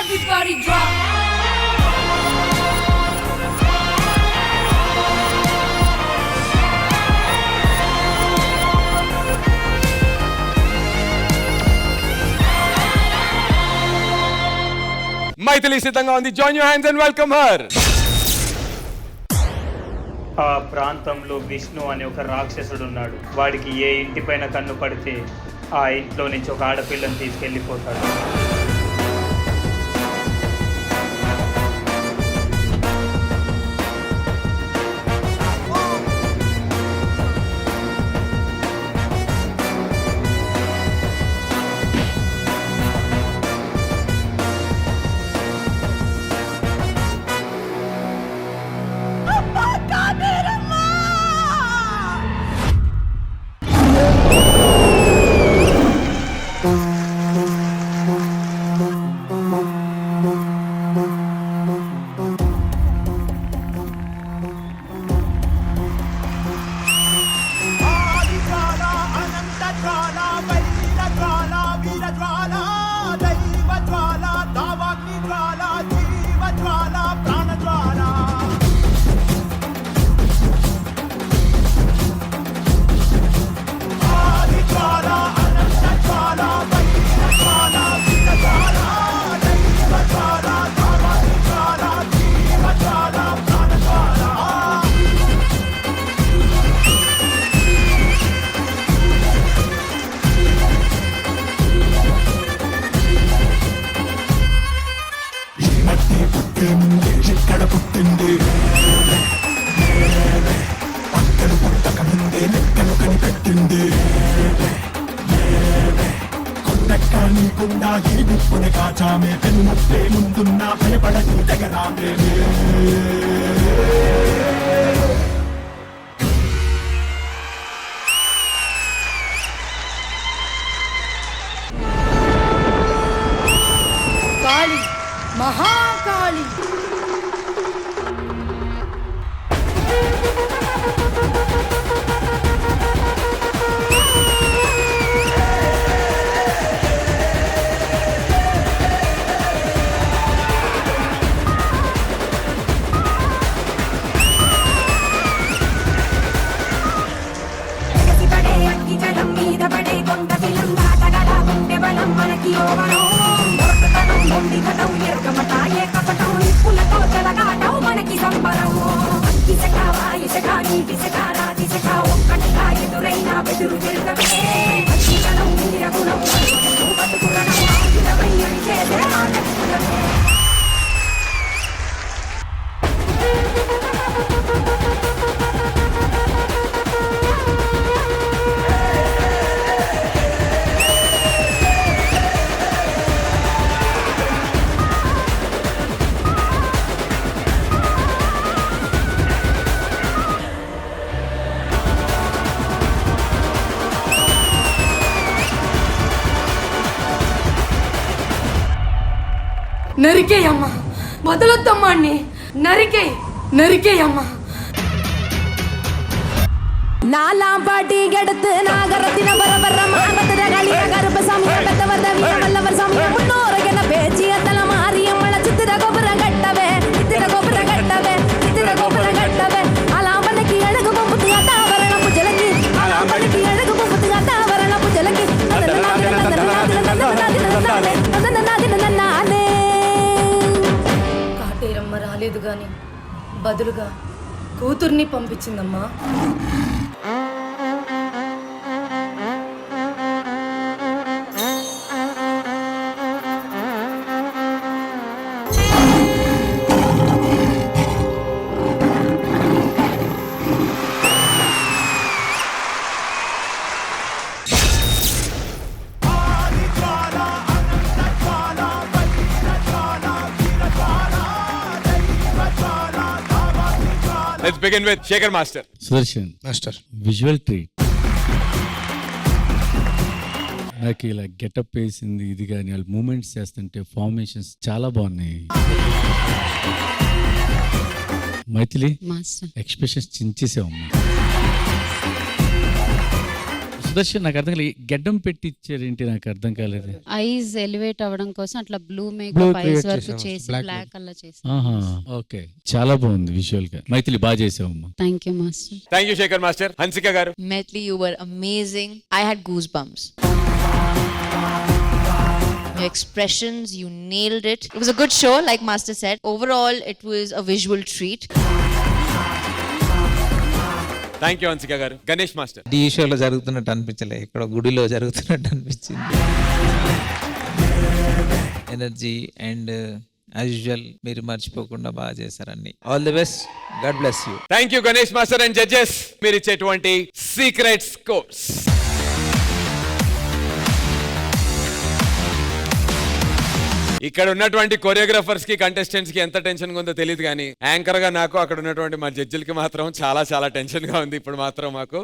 Everybody drop. Maithili సిద్ధంగా ఉంది. Join your hands and welcome her. ఆ ప్రాంతంలో విష్ణు అనే ఒక రాక్షసుడు ఉన్నాడు. వాడికి ఏ ఇంటిపైన కన్ను పడితే ఆ ఇంట్లో నుంచి ఒక ఆడపిల్లని తీసుకెళ్ళిపోతాడు. కాళీ, మహాకాళి. నరికేయమ్మా, వదలొద్దమ్మాన్ని. నరికేయమ్మా. நாலாம்பாட்டி எடுத்து நாகரத்தின பரபர மாபத்திர காளிய கருப்பசாமிய பெத்தவர் தவிய வல்லவர் சாமிய முன்னோரை என்ன பேச்சிய தல மாரியம்மள சித்திர கோபுரம் கட்டவே அலாம்பனைக்கு அழகு பொம்புத்து காட்டா வரணும் புஜலங்கி அலாம்பனைக்கு அழகு பொம்புத்து காட்டா வரணும் புஜலங்கி కాటేరమ్మ రాలేదు గాని బదులుగా కూతుర్ని పంపించిందమ్మా. Let's begin with Shekhar Master. Sudarshan master visual treat. నాకు ఇలా గెటప్ వేసింది ఇది కానీ వాళ్ళు మూమెంట్స్ చేస్తుంటే ఫార్మేషన్స్ చాలా బాగున్నాయి. మైథిలి ఎక్స్ప్రెషన్స్ చించేసావమ్మా. సుదర్శన్ నాకు అర్థం కాలేదు, గెడ్డం పెట్టించారేంటి నాకు అర్థం కాలేదు. ఐస్ ఎలివేట్ అవ్వడం కోసం అట్లా blue Blue makeup ice create వరకు చేసాం. చేసి Black బ్లాక్ అలా చేసి. ఆహా, ఓకే, చాలా బాగుంది విజువల్ గా. మైథిలి బాగా చేసావమ్మా. Thank you master. Thank you Shekhar master. Hansika garu. Medley, you were amazing. I had goosebumps. Your expressions, you nailed it. It was a good show, like Master said. Overall, it was a visual treat. Thank you Hansika గారు. Ganesh master. Tea షోలో జరుగుతున్నట్టు అనిపించలే, ఇక్కడ గుడిలో జరుగుతున్నట్టు అనిపించింది. Energy and as usual మీరు మర్చిపోకుండా బాగా చేశారండి. All the best, God bless you. Thank you Ganesh master and judges. మీరు ఇచ్చేటువంటి సీక్రెట్ స్కోర్స్. ఇక్కడ ఉన్నటువంటి కొరియోగ్రాఫర్స్ కి కంటెస్టెంట్స్ కి ఎంత టెన్షన్ గా ఉందో తెలియదు కానీ యాంకర్ గా నాకు అక్కడ ఉన్నటువంటి మా జడ్జిలకి మాత్రం చాలా చాలా టెన్షన్ గా ఉంది ఇప్పుడు మాత్రం మాకు.